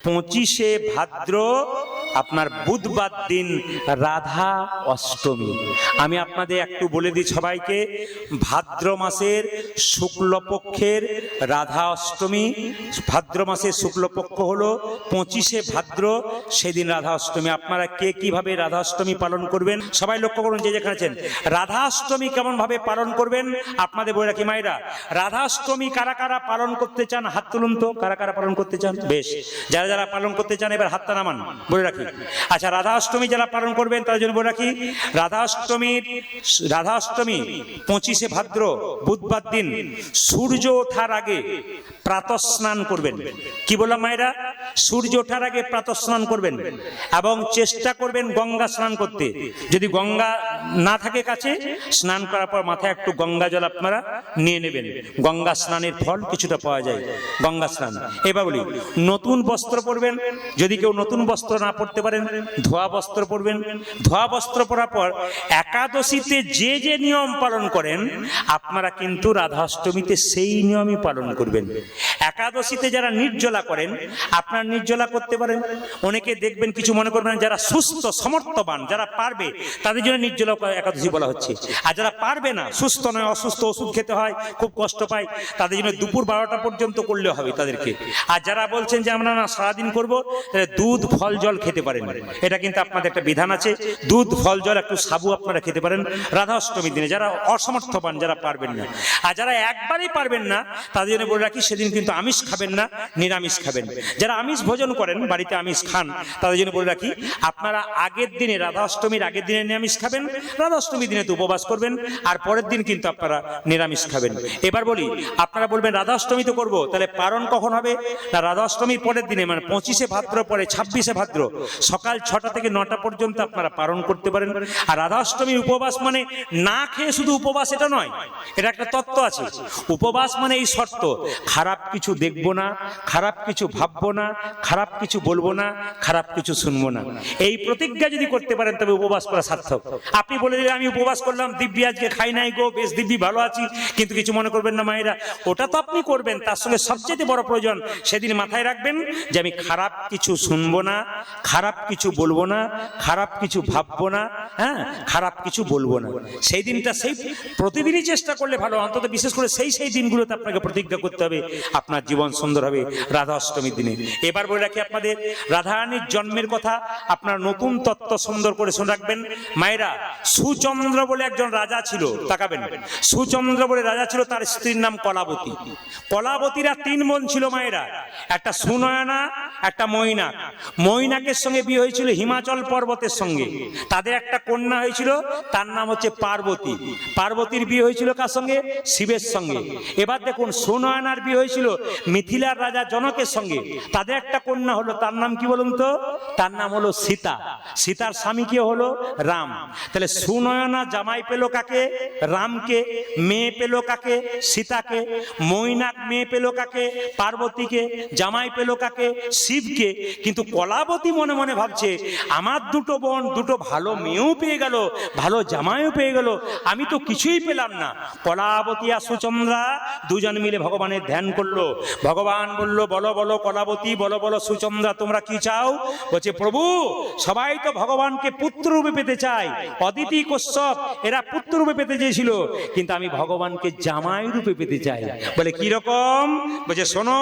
25শে ভাদ্র আপনার বুধবার দিন রাধা অষ্টমী। আমি আপনাদের একটু বলে দিই সবাইকে, ভাদ্র মাসের শুক্লপক্ষের রাধা অষ্টমী, ভাদ্র মাসের শুক্লপক্ষ হলো 25শে ভাদ্র, সেদিন রাধা অষ্টমী। আপনারা কে কিভাবে রাধা অষ্টমী পালন করবেন সবাই লক্ষ্য করুন, যে যেখানে আছেন। রাধা অষ্টমী কেমন ভাবে পালন করবেন আপনাদের বলে রাখি মায়েরা। রাধা অষ্টমী কারা কারা পালন করতে চান হাত তুলুন তো, কারা কারা পালন করতে চান? বেশ, যারা যারা পালন করতে চান এবার হাতটা নামান, বলে রাখি। আচ্ছা, রাধা অষ্টমী যারা পালন করবেন তার জন্য বলে রাখি, রাধা অষ্টমী 25শে ভাদ্র বুধবার দিন সূর্য ওঠার আগে প্রাতঃ স্নান করবেন। কি বললাম মায়েরা? সূর্য ওঠার আগে প্রাতঃ স্নান করবেন এবং চেষ্টা করবেন গঙ্গা স্নান করতে। যদি গঙ্গা না থাকে কাছে, স্নান করার পর মাথায় একটু গঙ্গা জল আপনারা নিয়ে নেবেন। গঙ্গা স্নানের ফল কিছুটা পাওয়া যায়, গঙ্গা স্নান। এবার বলি, নতুন বস্ত্র পরবেন। যদি কেউ নতুন বস্ত্র না পরতে পারেন, ধোয়া বস্ত্র পরবেন। ধোয়া বস্ত্র পরার পর একাদশীতে যে যে নিয়ম পালন করেন আপনারা কিন্তু রাধা অষ্টমীতে সেই নিয়মই পালন করবেন। একাদশীতে যারা নির্জলা করেন আপনারা নির্জলা করতে পারেন। অনেকে দেখবেন কিছু মনে করবেন, যারা সুস্থ সমর্থবান যারা পারবে তাদের জন্য নির্জলা একাদশী বলা হচ্ছে। আর যারা পারবে না, সুস্থ নয়, অসুস্থ, ওষুধ খেতে হয়, খুব কষ্ট পায়, তাদের জন্য দুপুর 12টা পর্যন্ত করলে হবে তাদেরকে। আর যারা বলছেন যে আমরা না সারাদিন করবো, তাহলে দুধ ফল জল খেতে পারেন। এটা কিন্তু আপনাদের একটা বিধান আছে, দুধ ফল জল একটু সাবু আপনারা খেতে পারেন রাধা অষ্টমীর দিনে, যারা অসমর্থবান যারা পারবেন না। আর যারা একবারই পারবেন না তাদের জন্য বলে রাখি, সেদিন কিন্তু আমিষ খাবেন না, নিরামিষ খাবেন। যারা আমিষ ভোজন করেন, বাড়িতে আমিষ খান, তাদের জন্য বলে রাখি আপনারা আগের দিনে, রাধা অষ্টমীর আগের দিনে নিরামিষ খাবেন, রাধা অষ্টমীর দিনে তো উপবাস করবেন, আর পরের দিন কিন্তু আপনারা নিরামিষ খাবেন। এবার বলি, আপনারা বলবেন রাধা অষ্টমী তো করবো, তাহলে পালন কখন হবে? না, রাধা অষ্টমীর পরের দিনে, মানে 25শে ভাদ্র পরে 26শে ভাদ্র সকাল 6টা থেকে 9টা পর্যন্ত আপনারা পালন করতে পারেন। আর রাধা অষ্টমীর উপবাস মানে না খেয়ে শুধু উপবাস এটা নয়, এটা একটা তত্ত্ব আছে। উপবাস মানে এই শর্ত, খারাপ কিছু দেখবো না, খারাপ কিছু ভাববো না, খারাপ কিছু বলবো না, খারাপ কিছু শুনবো না। এই প্রতিজ্ঞা যদি করতে পারেন তবে উপবাস করা সার্থক। আপনি বলে দিলেন আমি উপবাস করলাম, দিব্যি আজকে খাই নাই গো, বেশ দিব্যি ভালো আছি, কিন্তু কিছু মনে করবেন না মায়েরা, ওটা তো আপনি করবেন। তার সঙ্গে সবচেয়ে বড় প্রয়োজন সেদিন মাথায় রাখবেন যে আমি খারাপ কিছু শুনবো না, খারাপ কিছু বলবো না, খারাপ কিছু ভাববো না, হ্যাঁ, খারাপ কিছু বলবো না। সেই দিনটা সেই প্রতিদিনই চেষ্টা করলে ভালো, অন্তত বিশেষ করে সেই দিনগুলোতে আপনাকে প্রতিজ্ঞা করতে হবে, আপনার জীবন সুন্দর হবে রাধা অষ্টমীর দিনে। এবার বলে রাখি আপনাদের রাধারানীর জন্মের কথা, আপনার নতুন তত্ত্ব সুন্দর করে শুনে রাখবেন মায়েরা। সুচন্দ্র বলে একজন রাজা ছিল, তাকাবেন, সুচন্দ্র বলে রাজা ছিল, তার স্ত্রীর নাম কলাবতী। কলাবতীরা 3 বোন ছিল মায়েরা, একটা সুনয়না, একটা মৈনাক। মৈনাকের সঙ্গে বিয়ে হয়েছিল হিমাচল পর্বতের সঙ্গে, তাদের একটা কন্যা হয়েছিল, তার নাম হচ্ছে পার্বতী। পার্বতীর বিয়ে হয়েছিল কার সঙ্গে? শিবের সঙ্গে। এবার দেখুন, সুনয়নার বিয়ে হয়েছিল মিথিলার রাজা জনকের সঙ্গে, তাদের একটা কন্যা হলো, তার নাম কি বলুন তো? তার নাম হলো সীতা। সীতার স্বামী কে হলো? রাম। তাহলে সুনয়না জামাই পেল কাকে? রামকে। মেয়ে পেল কাকে? সীতাকে। মৈনাক মেয়ে পেল কাকে? পার্বতীকে। জামাই পেল কাকে? শিবকে। কিন্তু কলাবতী মনে মনে ভাবছে, আমার 2 বোন 2 ভালো মেয়েও পেয়ে গেল, ভালো জামাইও পেয়ে গেল, আমি তো কিছুই পেলাম না। কলাবতী আর সুচন্দ্রা দুজন মিলে ভগবানের ধ্যান করলো। ভগবান বলল, বলো বলো কলাবতী, বলো বলো সুচন্দ্রা, তোমরা কি চাও? বলছে, প্রভু সবাই তো ভগবানকে পুত্র রূপে পেতে চায়, অদিতি কশ্যপ এরা পুত্র রূপে পেতে চেয়েছিল, কিন্তু আমি ভগবানকে জামাই রূপে পেতে চাই। বলে কি রকম? বলছে, শোনো,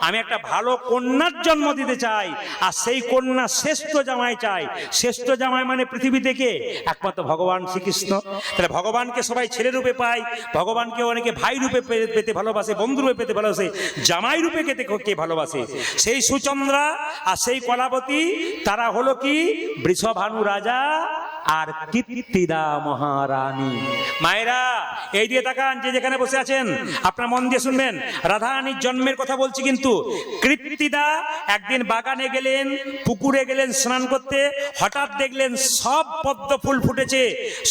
আমি একটা ভালো কন্যার জন্ম দিতে চাই, আর সেই কন্যা শ্রেষ্ঠ জামাই চাই। শ্রেষ্ঠ জামাই মানে পৃথিবী থেকে একমাত্র ভগবান শ্রীকৃষ্ণ। তাহলে ভগবানকে সবাই ছেলে রূপে পায়, ভগবানকে অনেকে ভাই রূপে পেতে ভালোবাসে, বন্ধু রূপে পেতে ভালোবাসে, জামাই রূপে কে ভালোবাসে? সেই সুচন্দ্রা আর সেই কলাবতী, তারা হলো কি বৃষভানু রাজা আর কীর্তিদা মহারানী। মায়েরা এই দিয়ে তাকান, যে যেখানে বসে আছেন আপনারা মন দিয়ে শুনবেন, রাধারানীর জন্মের কথা বলছি। কিন্তু কীর্তিদা একদিন বাগানে গেলেন, পুকুরে গেলেন স্নান করতে, হঠাৎ দেখলেন সব পদ্ম ফুল ফুটেছে,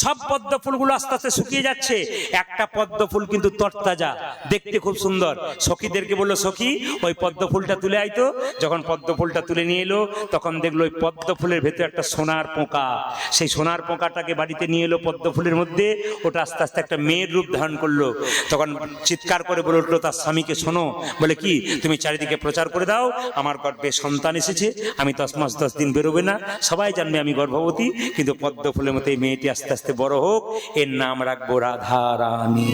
সব পদ্ম ফুলগুলো আস্তে আস্তে শুকিয়ে যাচ্ছে, একটা পদ্ম ফুল কিন্তু তরতাজা, দেখতে খুব সুন্দর। সখীদেরকে বললো, সখী ওই পদ্ম ফুলটা তুলে আইতো। যখন পদ্ম ফুলটা তুলে নিয়ে এলো, তখন দেখলো ওই পদ্ম ফুলের ভেতরে একটা সোনার পোকা। সেই সোনার পোকাটাকে বাড়িতে নিয়ে এলো পদ্ম ফুলের মধ্যে, ওটা আস্তে আস্তে একটা মেয়ের রূপ ধারণ করলো। তখন চিৎকার করে বলে উঠলো তার স্বামীকে, শোনো, বলে কি, তুমি চারিদিকে প্রচার করে দাও আমার গর্ভে সন্তান এসেছে, আমি 10 মাস 10 দিন বেরোবে না, সবাই জানবে আমি গর্ভবতী, কিন্তু পদ্ম ফুলের মতো এই মেয়েটি আস্তে আস্তে বড় হোক, এর নাম রাখবো রাধা রানী।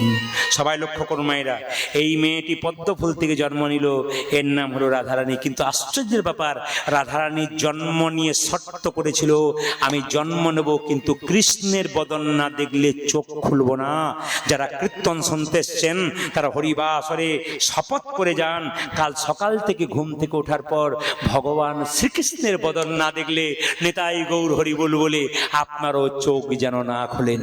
সবাই লক্ষ্য করুন মায়েরা, এই মেয়েটি পদ্ম ফুল থেকে জন্ম নিল, এর নাম হলো রাধারানী। কিন্তু আশ্চর্যের ব্যাপার, রাধারানীর জন্ম নিয়ে শর্ত করেছিল, আমি জন্ম নেব কিন্তু কৃষ্ণের বদন না দেখলে চোখ খুলবো না। যারা কীর্তন শুনতে এসছেন তারা হরিবাসরে শপথ করে যান, কাল সকাল থেকে ঘুম থেকে ওঠার পর ভগবান শ্রীকৃষ্ণের বদন না দেখলে নেতাই গৌর হরি বল বলে আপনারও চোখ যেন না খোলেন।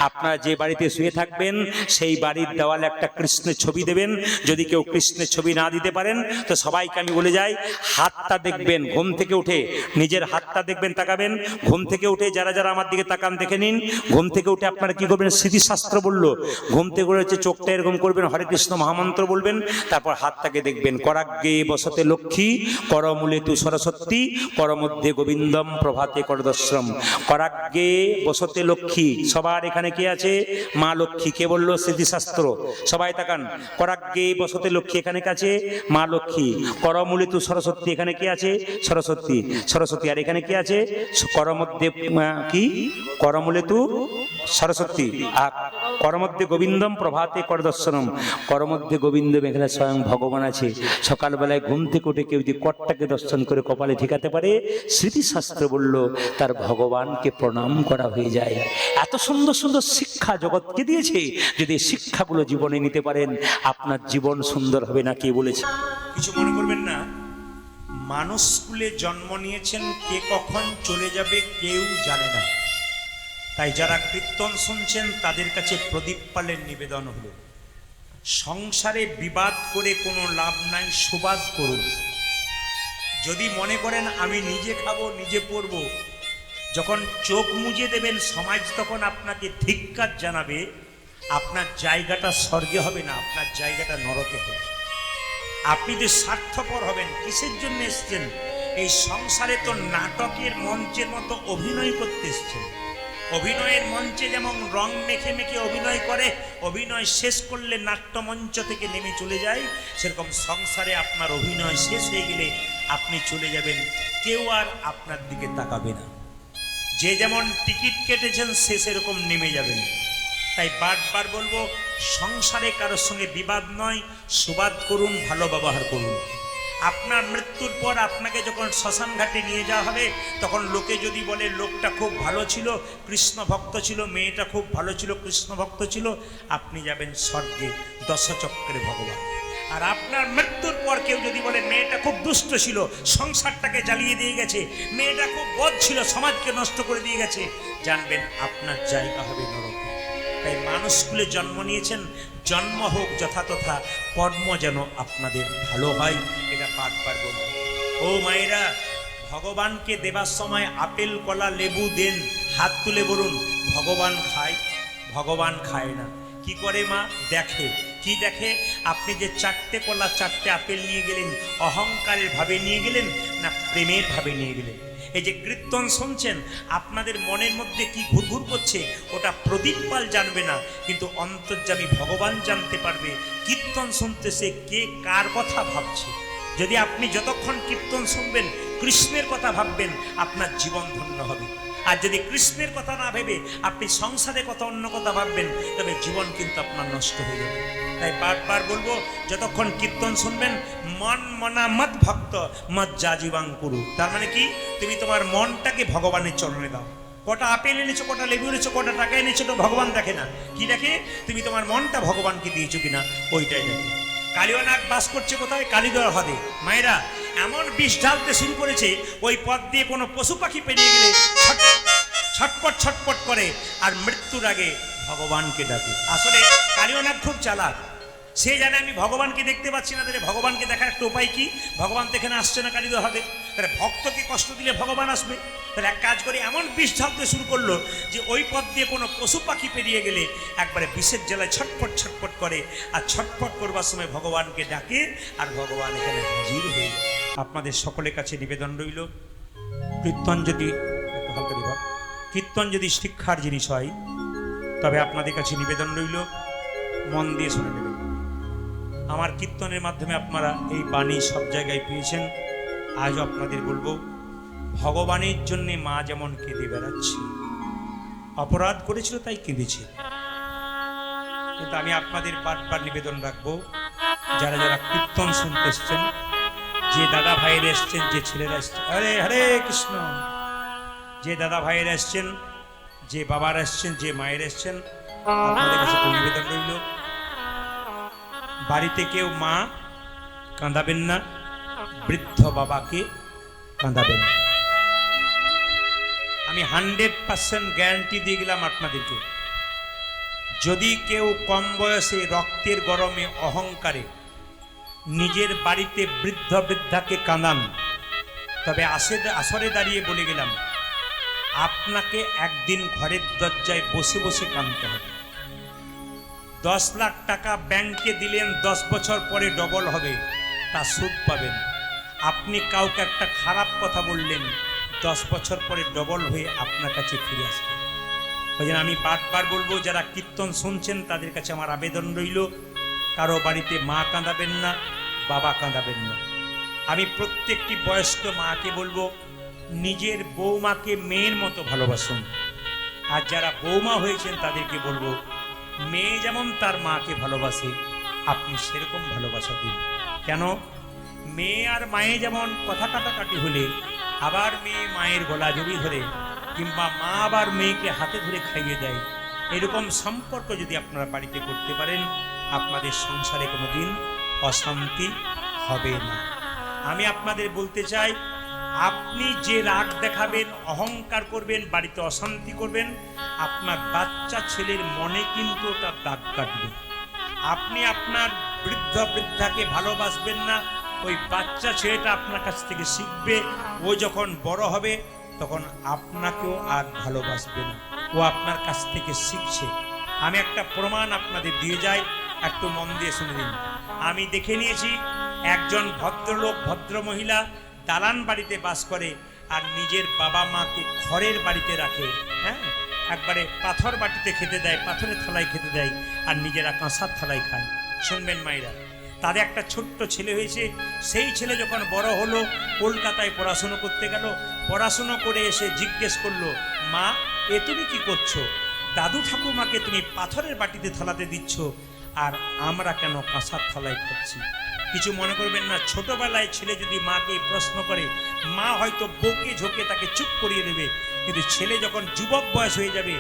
আপনারা যে বাড়িতে শুয়ে থাকবেন সেই বাড়ির দেওয়ালে একটা কৃষ্ণের ছবি দেবেন। যদি কেউ কৃষ্ণের ছবি না দিতে পারেন তো সবাইকে আমি বলে যাই, হাতটা দেখবেন, ঘুম থেকে উঠে নিজের হাতটা দেখবেন, তাকাবেন। ঘুম থেকে উঠে যারা যারা আমার দিকে তাকান দেখে নিন, ঘুম থেকে উঠে আপনারা কি করবেন, স্মৃতিশাস্ত্র বললো, ঘুম থেকে উঠে চোখটা এরকম করবেন, হরে কৃষ্ণ মহামন্ত্র বলবেন, তারপর হাতটাকে দেখবেন। করাগ্গে বসতে লক্ষ্মী, করমূলে তু সরস্বতী, করমধ্যে গোবিন্দম, প্রভাতে করদশ্রম। করাগ্গে বসতে লক্ষ্মী, সবার এখানে কে আছে? মা লক্ষ্মী। কে বললো? স্মৃতিশাস্ত্র। সবাই তাকান, করাগ্গে বসতে লক্ষ্মী, এখানে কে আছে? মা লক্ষ্মী। করমূলে তু সরস্বতী, এখানে কে আছে? সরস্বতী। সরস্বতী। আর এখানে কে আছে? করমধ্যে কি? করমূলে তু সরস্বতী, আর করমধ্যে গোবিন্দম, প্রভাতে করদর্শনম। করমধ্যে গোবিন্দ, এখানে স্বয়ং ভগবান আছে। সকালবেলায় ঘুম থেকে উঠে কেউ যদি কটটাকে দর্শন করে কপালে ঠিকাতে পারে, স্মৃতিশাস্ত্র বলল তার ভগবানকে প্রণাম করা হয়ে যায়। এত সুন্দর সুন্দর শিক্ষা জগৎকে দিয়েছে, যদি শিক্ষাগুলো জীবনে নিতে পারেন আপনার জীবন সুন্দর হবে। না কে বলেছে? কিছু মনে করবেন না, মানুষ স্কুলে জন্ম নিয়েছেন, কে কখন চলে যাবে কেউ জানে না। তাই যারা কীর্তন শুনছেন তাদের কাছে প্রদীপ পালের নিবেদন হলো, সংসারে বিবাদ করে কোনো লাভ নাই, সুবাদ করুন। যদি মনে করেন আমি নিজে খাবো নিজে পড়বো, যখন চোখ মুজে দেবেন সমাজ তখন আপনাকে ধিক্কার জানাবে, আপনার জায়গাটা স্বর্গে হবে না, আপনার জায়গাটা নরকে হবে। আপনি যে স্বার্থপর হবেন, কিসের জন্য এসছেন? এই সংসারে তো নাটকের মঞ্চের মতো অভিনয় করতে এসছেন। অভিনয়ের মঞ্চে যেমন রং মেখে মেখে অভিনয় করে, অভিনয় শেষ করলে নাট্যমঞ্চ থেকে নেমে চলে যায়, সেরকম সংসারে আপনার অভিনয় শেষ হয়ে গেলে আপনি চলে যাবেন, কেউ আর আপনার দিকে তাকাবে না। যে যেমন টিকিট কেটেছেন সে সেরকম নেমে যাবেন। তাই বারবার বলবো, সংসারে কারোর সঙ্গে বিবাদ নয়, সুবাদ করুন, ভালো ব্যবহার করুন। আপনার মৃত্যুর পর আপনাকে যখন শ্মশান ঘাটে নিয়ে যাওয়া হবে, তখন লোকে যদি বলে লোকটা খুব ভালো ছিল, কৃষ্ণ ভক্ত ছিল, মেয়েটা খুব ভালো ছিল, কৃষ্ণ ভক্ত ছিল, আপনি যাবেন স্বর্গে, দশচক্রে ভগবান। আর আপনার মৃত্যুর পর কেউ যদি বলে মেয়েটা খুব দুষ্ট ছিল, সংসারটাকে জ্বালিয়ে দিয়ে গেছে, মেয়েটা খুব বদ ছিল, সমাজকে নষ্ট করে দিয়ে গেছে, জানবেন আপনার জায়গা হবে নরকে। তাই মানুষ স্কুলে জন্ম নিয়েছেন, জন্ম হোক যথাতথা, কর্ম যেন আপনাদের ভালো হয়, এটা বারবার বলবো। ও মায়েরা, ভগবানকে দেবার সময় আপেল কলা লেবু দেন, হাত তুলে বলুন ভগবান খায়? ভগবান খায় না। কি করে মা? দেখে। কি দেখে? আপনি যে 4টে কলা 4টে আপেল নিয়ে গেলেন, অহংকারের ভাবে নিয়ে গেলেন না প্রেমের ভাবে নিয়ে গেলেন? এই যে কীর্তন শুনছেন, আপনাদের মনের মধ্যে কি ঘুরঘুর করছে ওটা প্রদীপ পাল জানবে না, কিন্তু অন্তর্যামী ভগবান জানতে পারবে কীর্তন শুনতে সে কে কার কথা ভাবছে। যদি আপনি যতক্ষণ কীর্তন শুনবেন কৃষ্ণের কথা ভাববেন, আপনার জীবন ধন্য হবে। আর যদি কৃষ্ণের কথা না ভেবে আপনি সংসারের কথা অন্য কথা ভাববেন, তবে জীবন কিন্তু আপনার নষ্ট হয়ে যাবে। তাই বারবার বলবো, যতক্ষণ কীর্তন শুনবেন মন মনা মত ভক্ত মত যাজীবাং কুরু। তার মানে কি? তুমি তোমার মনটাকে ভগবানের চরণে দাও। কটা আপেল এনেছো, কটা লেবু এনেছো, কটা টাকা এনেছো, তো ভগবান দেখে না। কি দেখে? তুমি তোমার মনটা ভগবানকে দিয়েছো কিনা, ওইটাই দেখে। কালীনাগ বাস করছে কোথায়? কালীদর হ্রদে। মায়েরা, এমন বিষ ঢালতে শুরু করেছে, ওই পথ দিয়ে কোনো পশু পাখি পেরিয়ে গেলে ছটপট ছটপট করে আর মৃত্যুর আগে ভগবানকে ডাকে। আসলে কালীনাগ খুব চালাক, সে জানে আমি ভগবানকে দেখতে পাচ্ছি না, তাহলে ভগবানকে দেখার একটা উপায় কি? ভগবান তো এখানে আসছে না কালীদর হ্রদে, তাহলে ভক্তকে কষ্ট দিলে ভগবান আসবে। তাহলে এক কাজ করে এমন বিষ ঢালতে শুরু করলো যে ওই পথ দিয়ে কোনো পশু পাখি পেরিয়ে গেলে একবারে বিষের জ্বালায় ছটপট ছটপট করে, আর ছটপট করবার সময় ভগবানকে ডাকে, আর ভগবান এখানে হাজির হয়ে যায়। আপনাদের সকলের কাছে নিবেদন রইল, কীর্তন যদি একটু হালকা দিব, কীর্তন যদি শিক্ষার জিনিস হয় তবে আপনাদের কাছে নিবেদন রইল মন দিয়ে শুনে নেবেন। আমার কীর্তনের মাধ্যমে আপনারা এই বাণী সব জায়গায় পেয়েছেন। আজও আপনাদের বলবো, ভগবানের জন্যে মা যেমন কেঁদে বেড়াচ্ছে, অপরাধ করেছিল তাই কেঁদেছে, কিন্তু আমি আপনাদের বারবার নিবেদন রাখবো, যারা যারা কীর্তন শুনতে এসছেন, যে দাদা ভাইয়ের এসছেন, যে ছেলেরা এসছেন, হরে হরে কৃষ্ণ, যে দাদা ভাইয়ের এসছেন, যে বাবার এসছেন, যে মায়ের এসছেন, আপনাদের কাছে তো নিবেদন রইল, বাড়িতে কেউ মা কাঁদাবেন না, বৃদ্ধ বাবাকে কাঁদাবেন। আমি 100% গ্যারান্টি দিয়ে গেলাম আপনাদেরকে, যদি কেউ কম বয়সে রক্তের গরমে অহংকারে নিজের বাড়িতে বৃদ্ধ বৃদ্ধাকে কাঁদান, তবে আসরে দাঁড়িয়ে বলে গেলাম, আপনাকে একদিন ঘরের দরজায় বসে বসে কাঁদতে হবে। 10 লাখ টাকা ব্যাংকে দিলেন, 10 বছর পরে ডবল হবে, তা সুদ পাবেন। আপনি কাউকে একটা খারাপ কথা বললেন, 10 বছর পরে ডবল হয়ে আপনার কাছে ফিরে আসবে। ওই জন্য আমি বারবার বলবো, যারা কীর্তন শুনছেন তাদের কাছে আমার আবেদন রইল, কারো বাড়িতে মা কাঁদাবেন না, বাবা কাঁদাবেন না। আমি প্রত্যেকটি বয়স্ক মাকে বলবো, নিজের বৌমাকে মেয়ের মতো ভালোবাসুন। আর যারা বৌমা হয়েছেন তাদেরকে বলবো, মেয়ে যেমন তার মাকে ভালোবাসে, আপনি সেরকম ভালোবাসা দিন। কেন? মেয়ে আর মায়ে যেমন কথা কাটাকাটি হলে আবার মেয়ে মায়ের গলা জড়ি ধরে, কিংবা মা আবার মেয়েকে হাতে ধরে খাইয়ে দেয়, এরকম সম্পর্ক যদি আপনারা বাড়িতে করতে পারেন, আপনাদের সংসারে কোনোদিন অশান্তি হবে না। আমি আপনাদের বলতে চাই, আপনি যে রাগ দেখাবেন, অহংকার করবেন, বাড়িতে অশান্তি করবেন, আপনার বাচ্চা ছেলের মনে কিন্তু ওটা দাগ কাটবে। আপনি আপনার বৃদ্ধ বৃদ্ধাকে ভালোবাসবেন না, ওই বাচ্চা ছেলেটা আপনার কাছ থেকে শিখবে, ও যখন বড় হবে তখন আপনাকেও আর ভালোবাসবে না, ও আপনার কাছ থেকে শিখছে। আমি একটা প্রমাণ আপনাদের দিয়ে যাই, একটু মন দিয়ে শুনে দিন। আমি দেখে নিয়েছি, একজন ভদ্রলোক, ভদ্র মহিলা দালান বাড়িতে বাস করে, আর নিজের বাবা মাকে খড়ের বাড়িতে রাখে, হ্যাঁ, একবারে পাথর বাটিতে খেতে দেয়, পাথরের থালায় খেতে দেয়, আর নিজেরা কাঁসার থালায় খায়। শুনবেন মায়েরা, তাদের একটা ছোট্ট ছেলে হয়েছে, সেই ছেলে যখন বড় হলো, কলকাতায় পড়াশুনো করতে গেল, পড়াশুনো করে এসে জিজ্ঞেস করলো, মা এ তুমি কি করছো? দাদু ঠাকুমাকে তুমি পাথরের বাটিতে থালাতে দিচ্ছ, আর আমরা কেন কাঁসার থালায় খাচ্ছি? কিছু মনে করবেন না, ছোটবেলায় ছেলে যদি মাকে প্রশ্ন করে, মা হয়তো বকে ঝোঁকে তাকে চুপ করিয়ে দেবে, কিন্তু ছেলে যখন যুবক বয়স হয়ে যাবে,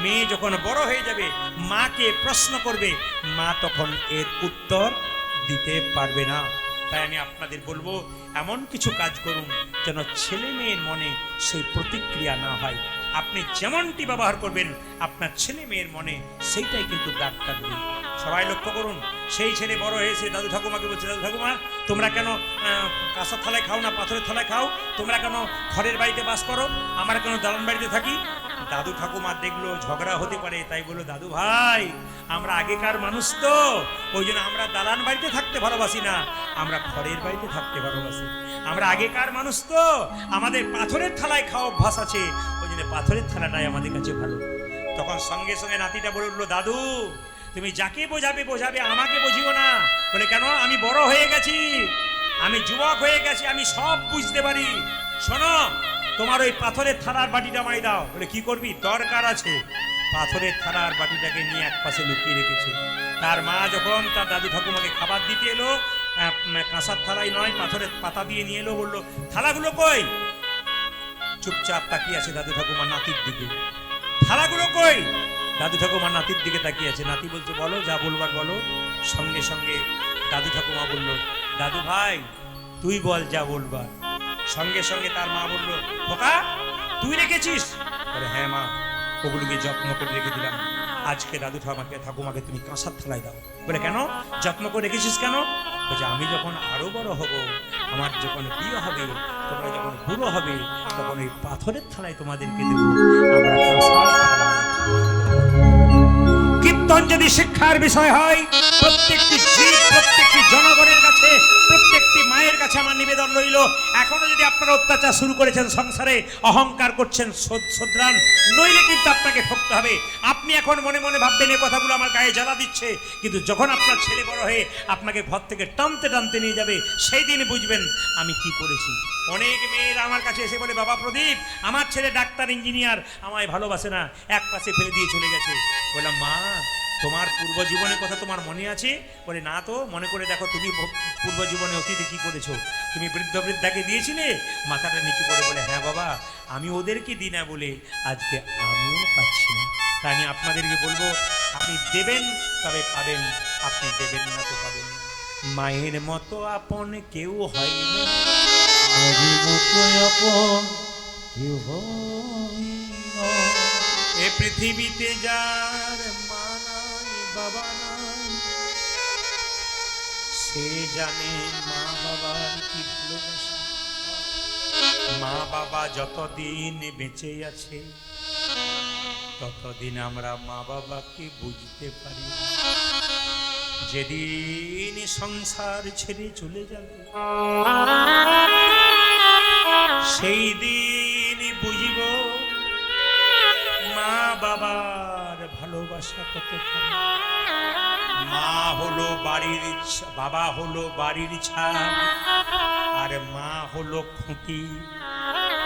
মেয়ে যখন বড় হয়ে যাবে, মাকে প্রশ্ন করবে, মা তখন এর উত্তর দিতে পারবে না। তাই আমি আপনাদের বলবো, এমন কিছু কাজ করুন যেন ছেলে মেয়ের মনে সেই প্রতিক্রিয়া না হয়। আপনি যেমনটি ব্যবহার করবেন, আপনার ছেলে মেয়ের মনে সেইটাই কিন্তু দাগ কাটবে। সবাই লক্ষ্য করুন, সেই ছেলে বড় হয়েছে, দাদু ঠাকুমাকে বলছে, দাদু ঠাকুমা তোমরা কেন কাঁসার থালায় খাও না, পাথরের থালায় খাও? তোমরা কেন খড়ের বাড়িতে বাস করো, আমরা কেন দালান বাড়িতে থাকি? দাদু ঠাকুমা দেখলো ঝগড়া হতে পারে, তাই বললো, দাদু ভাই আমরা আগেকার মানুষ তো, ওই জন্য আমরা দালান বাড়িতে থাকতে ভালোবাসি না, আমরা খড়ের বাড়িতে থাকতে ভালোবাসি। আমরা আগেকার মানুষ তো, আমাদের পাথরের থালায় খাওয়া অভ্যাস আছে, ওই জন্য পাথরের থালাটাই আমাদের কাছে ভালো। তখন সঙ্গে সঙ্গে নাতিটা বলে উঠলো, দাদু তুমি যাকে বোঝাবে, আমাকে বুঝিও না। বলে কেন? আমি বড় হয়ে গেছি, আমি যুবক হয়ে গেছি, আমি সব বুঝতে পারি। শোনো, তোমার ওই পাথরের থালার বাটিটা আমায় দাও। বলে কি করবি? দরকার আছে। পাথরের থালার বাটিটাকে নিয়ে এক পাশে লুকিয়ে রেখেছে। তার মা যখন তার দাদু ঠাকুমাকে খাবার দিতে এলো, কাঁসার থালায় নয়, পাথরের পাতা দিয়ে নিয়ে এলো, বললো থালাগুলো কই? চুপচাপ তাকিয়ে আছে দাদু ঠাকুমা নাতির দিকে। থালাগুলো কই? দাদু ঠাকুমা নাতির দিকে তাকিয়ে আছে। নাতি বলছে, বলো যা বলবার বলো। সঙ্গে সঙ্গে দাদু ঠাকুমা বলল, দাদু ভাই তুই বল যা বলবার। সঙ্গে সঙ্গে তার মা বলল, খোকা তুই রেখেছিস? বলে হ্যাঁ মা, ওগুলোকে যত্ন করে রেখে দিলাম। আজকে দাদু ঠাকুমাকে তুমি কাঁসার থালায় দাও। বলে কেন? যত্ন করে রেখেছিস কেন? বলছে আমি যখন আরো বড় হব, আমার যখন বিয়ে হবে, তোমরা যখন বুড়ো হবে, তখন ওই পাথরের থালায় তোমাদেরকে দেবো, আমরা কাঁসার থালায়। কীর্তন যদি শিক্ষার বিষয় হয়, প্রত্যেকটি জীব, প্রত্যেকটি জনগণের কাছে, প্রত্যেকটি মায়ের কাছে আমার নিবেদন রইল, এখনো যদি আপনারা অত্যাচার শুরু করেছেন সংসারে, অহংকার করছেন, শোধরান, নইলে কিন্তু আপনাকে ঠকতে হবে। আপনি এখন মনে মনে ভাববেন এই কথাগুলো আমার গায়ে জ্বালা দিচ্ছে, কিন্তু যখন আপনার ছেলে বড় হয়ে আপনাকে ঘর থেকে টানতে টানতে নিয়ে যাবে, সেই দিন বুঝবেন আমি কি করেছি। অনেক মেয়েরা আমার কাছে এসে বলে, বাবা প্রদীপ, আমার ছেলে ডাক্তার ইঞ্জিনিয়ার, আমায় ভালোবাসে না, এক পাশে ফেলে দিয়ে চলে গেছে। বললাম, মা তোমার পূর্ব জীবনের কথা তোমার মনে আছে? বলে, না তো। মনে করে দেখো, তুমি পূর্ব জীবনে অতীতে কি করেছো। তুমি বৃদ্ধ বৃদ্ধাকে দিয়েছিলে? মাথাটা নিচু করে বলে, হ্যাঁ বাবা, আমি ওদেরকে দিই না বলে আজকে আমিও পাচ্ছি না। তাই আমি আপনাদেরকে বলবো, আপনি দেবেন তবে পাবেন, আপনি দেবেন না তো পাবেন না। মায়ের মতো আপন কেউ হয় না, মায়ের মতো আপন কেউ হয় না। এ পৃথিবীতে যার মা নাই, বাবা নাই, সে জানে মা বাবার কি ভালোবাসা। মা বাবা যতদিন বেঁচে আছে, ততদিন আমরা মা বাবাকে বুঝতে পারি। যেদিন সংসার ছেড়ে চলে যাবে, সেই দিন বুঝিব মা বাবার ভালোবাসা কতখানি। মা হলো বাড়ির, বাবা হলো বাড়ির ছাদ, আর মা হলো খুঁটি।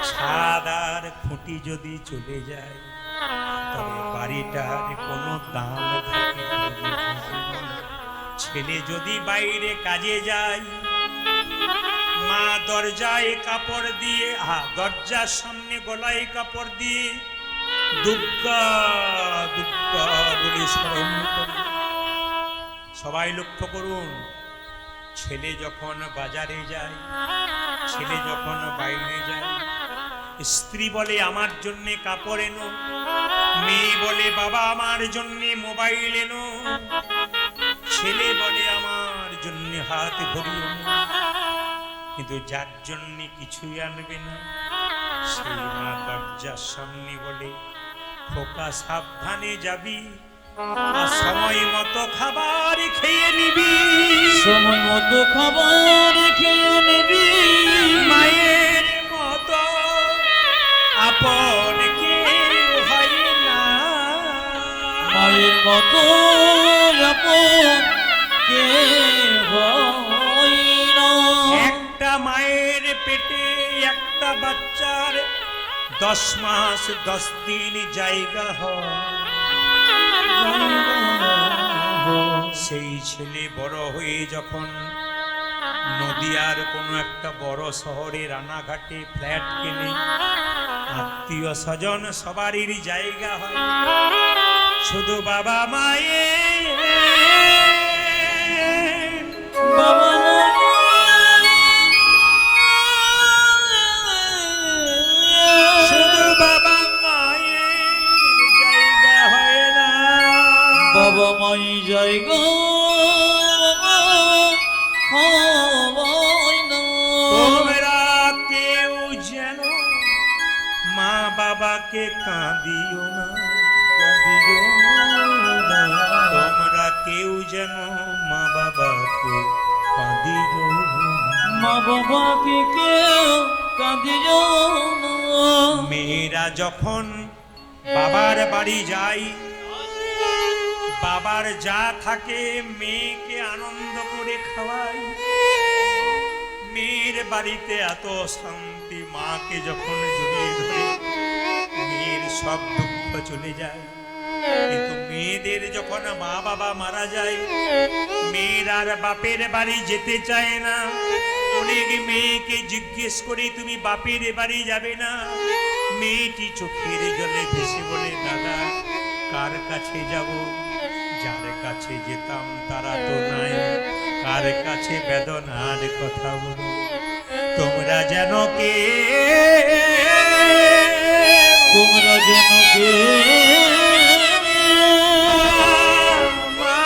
ছাদ আর খুঁটি যদি চলে যায়, তবে বাড়িটার কোনো দাম থাকে না। ছেলে যদি বাইরে কাজে যায়, মা দরজায় কাপড় দিয়ে, দরজার সামনে গলায় কাপড় দিয়ে দুর্গা দুর্গা বলে স্মরণ করে। সবাই লক্ষ্য করুন, ছেলে যখন বাজারে যায়, ছেলে যখন বাইরে যায়, স্ত্রী বলে আমার জন্য কাপড় এনো, মেয়ে বলে বাবা আমার জন্য মোবাইল এনো, ছেলে বলে আমার জন্য হাত ঘড়ি এনো। কিন্তু যার জন্য কিছুই আনবে না, সেই মা দরজার সামনে বলে, খোকা সাবধানে যাবি, আর সময় মতো খাবার খেয়ে নিবি, সময় মতো খাবার খেয়ে নিবি। মায়ের মতো আপন কেউ হয় না, মায়ের মতো আপন কেউ হয় না। একটা মায়ের পেটে একটা বাচ্চার 10 মাস 10 দিন জায়গা হয়। সেই ছেলে বড় হয়ে যখন নদিয়ার কোনো একটা বড় শহরে রানাঘাটে ফ্ল্যাট কেনে, আত্মীয় স্বজন সবারই জায়গা হয়, শুধু বাবা মায়ের, বাবা শুধু বাবা মায়ের জায়গা হয় না। বাবা মাই জায়গা হয় না। তোমরা কেউ যেন মা বাবাকে কাঁদিও না, কাঁদিও না। তোমরা কেউ যেন মা বাবাকে কাঁদিও না। মা বাবাকে কেউ কাঁদিও না। মেয়েরা যখন বাবার বাড়ি যায়, বাবার যা থাকে মেয়েকে আনন্দ করে খাওয়ায়। মেয়ের বাড়িতে এত শান্তি, মাকে যখন জড়িয়ে ধরে মেয়ের সব দুঃখ চলে যায়। কিন্তু মেয়েদের যখন মা বাবা মারা যায়, মেয়েরা আর বাপের বাড়ি যেতে চায় না। অনেক মেয়েকে জিজ্ঞেস করি, তুমি বাপের বাড়ি যাবে না? মেয়েটি চোখের জলে ভেসে বলে, দাদা কার কাছে যাব? যার কাছে যেতাম তারা তো নাই, কার কাছে বেদনার কথা বলো। তোমরা যেন কে, তোমরা যেন কে মা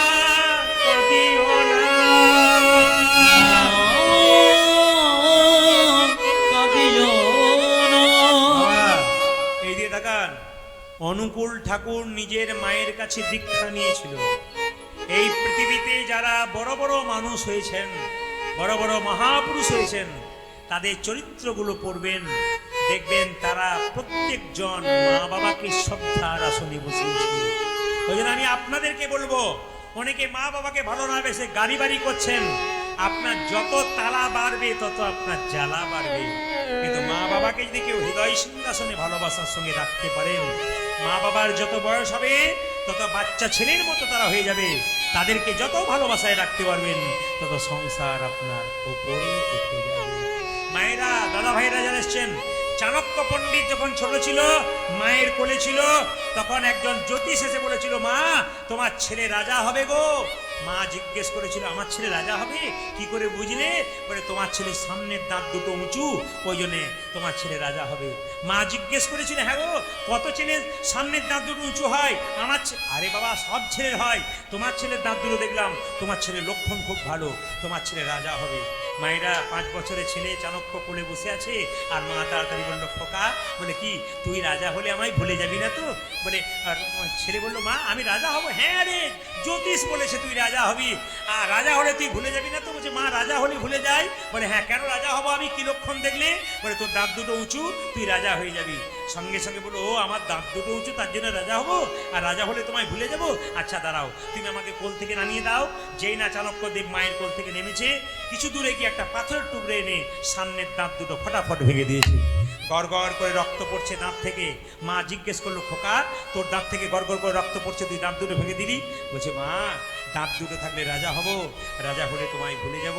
কাঁদিও না। কাঁদিও না। এই দিয়ে তাকান, অনুকূল ঠাকুর নিজের মায়ের কাছে দীক্ষা নিয়েছিল। এই পৃথিবীতে যারা বড় বড় মানুষ হয়েছেন, বড় বড় মহাপুরুষ হয়েছেন, তাদের চরিত্রগুলো পড়বেন, দেখবেন তারা প্রত্যেকজন মা বাবাকে শ্রদ্ধার আসনে বসিয়েছে। ওই জন্য আমি আপনাদেরকে বলবো, অনেকে মা বাবাকে ভালো না বেসে গাড়ি বাড়ি করছেন, আপনার যত তালা বাড়বে তত আপনার জ্বালা বাড়বে। কিন্তু মা বাবাকে যদি কেউ হৃদয় সিংহাসনে ভালোবাসার সঙ্গে রাখতে পারেন, মা বাবার যত বয়স হবে তত বাচ্চা ছেলের মতো তারা হয়ে যাবে। তাদেরকে যত ভালোবাসায় রাখতে পারবেন তত সংসার আপনার উপরে উঠে যাবে। মায়েরা, দাদা ভাইরা যারা এসছেন, চাণক্য পণ্ডিত যখন ছোট ছিল, মায়ের কোলে ছিল, তখন একজন জ্যোতিষ এসে বলেছিল, মা তোমার ছেলে রাজা হবে গো। মা জিজ্ঞেস করেছিল, আমার ছেলে রাজা হবে কি করে বুঝলে? বলে তোমার ছেলের সামনের দাঁত দুটো উঁচু, ওই জন্যে তোমার ছেলে রাজা হবে। মা জিজ্ঞেস করেছিল, হ্যাঁ গো কত ছেলের সামনের দাঁত দুটো উঁচু হয়? আমার আরে বাবা সব ছেলের হয়, তোমার ছেলের দাঁত দুটো দেখলাম, তোমার ছেলের লক্ষণ খুব ভালো, তোমার ছেলে রাজা হবে। মায়েরা, 5 বছরের ছেলে চাণক্য কোলে বসে আছে, আর মা তাড়াতাড়ি বললো, খোকা, বলে কি তুই রাজা হলে আমায় ভুলে যাবি না তো? বলে, আর ছেলে বললো, মা আমি রাজা হব। হ্যাঁ রে, জ্যোতিষ বলেছে তুই রাজা হবি, আর রাজা হলে তুই ভুলে যাবি না তো? বলছে, মা রাজা হলে ভুলে যাই। বলে, হ্যাঁ কেন রাজা হব আমি, কি লক্ষণ দেখলে? বলে, তোর দাঁত দুটো উঁচু, তুই রাজা হয়ে যাবি। সঙ্গে সঙ্গে বলো, ও আমার দাঁত দুটো উঁচু তার জন্য রাজা হবো, আর রাজা হলে তোমায় ভুলে যাবো? আচ্ছা দাঁড়াও, তুমি আমাকে কোল থেকে নামিয়ে দাও। যেই না চাণক্য দেব মায়ের কোল থেকে নেমেছে, কিছু দূরে গিয়ে একটা পাথরের টুকরে এনে সামনের দাঁত দুটো ফটাফট ভেঙে দিয়েছে। গড় গড় করে রক্ত পড়ছে দাঁত থেকে। মা জিজ্ঞেস করলো, খোকা তোর দাঁত থেকে গড় গড় করে রক্ত পড়ছে, তুই দাঁত দুটো ভেঙে দিলি? বলছে, মা দাঁত দুটো থাকলে রাজা হব, রাজা হলে তোমায় ভুলে যাব।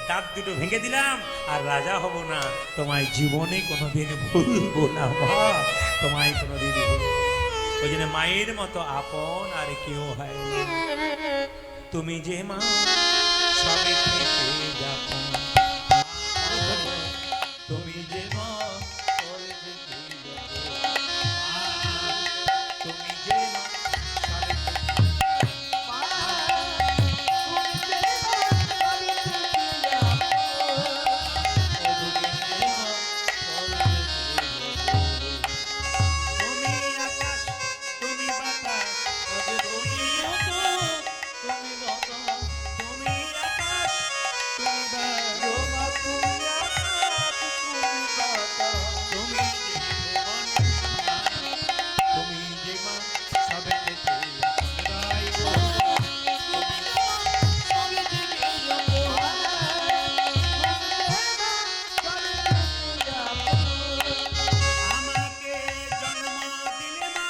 দাঁত দুটো ভেঙে দিলাম, আর রাজা হব না, তোমায় জীবনে কোনোদিন ভুলবো না মা, তোমায় কোনোদিন ভুলবো। ওই জন্য মায়ের মতো আপন আর কেউ হয় না। তুমি যে মা সবে থেকে যাবো, তুমি যে মা সবে থেকে যাবো, তুমি যে মা সবে তুমি আকাশ, তুমি বাতাস, তুমি আকাশ, তুমি বাতাস, তুমি আকাশ, তুমি বাতাস, তুমি যে ভুবন, তুমি যে মা সবে থেকে আপনরাই গো। আমাকে জন্ম দিলে মা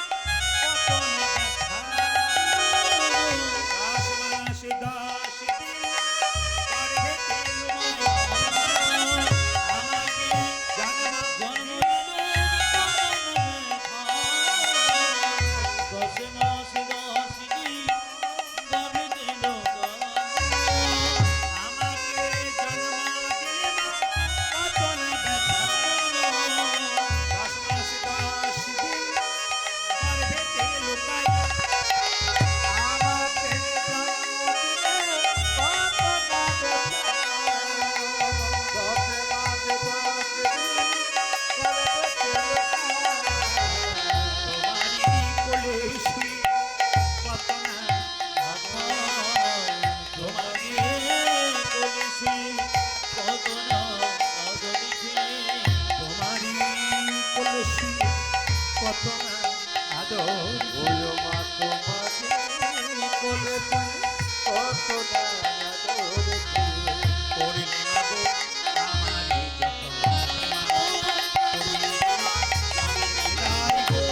কত না ব্যথা, 10 মাস 10 দিন গর্ভেতে লুমো। আমাকে জন্ম দিলে কত না ব্যথা, 10 মাস 10 দিন গর্ভেতে লুমো। আমাকে জন্ম দিলে মা কত না ব্যথা, 10 মাস 10 দিন গর্ভেতে লুকাই। আমাকে জন্ম দিলে কত না ব্যথা, 10 মাস 10 দিন গর্ভেতে লুকাই। তোমারই কোলে শুয়ে কত না ব্যথা, তোমারই কোলে শুয়ে কত না আদর, তোমারই কোলে শুয়ে কত না আদর। ওয়ো মা তোমাকে কোলে শুয়ে কত না আদর করলে না গো আমারই যতন। তুমি আমি বিদায় গো,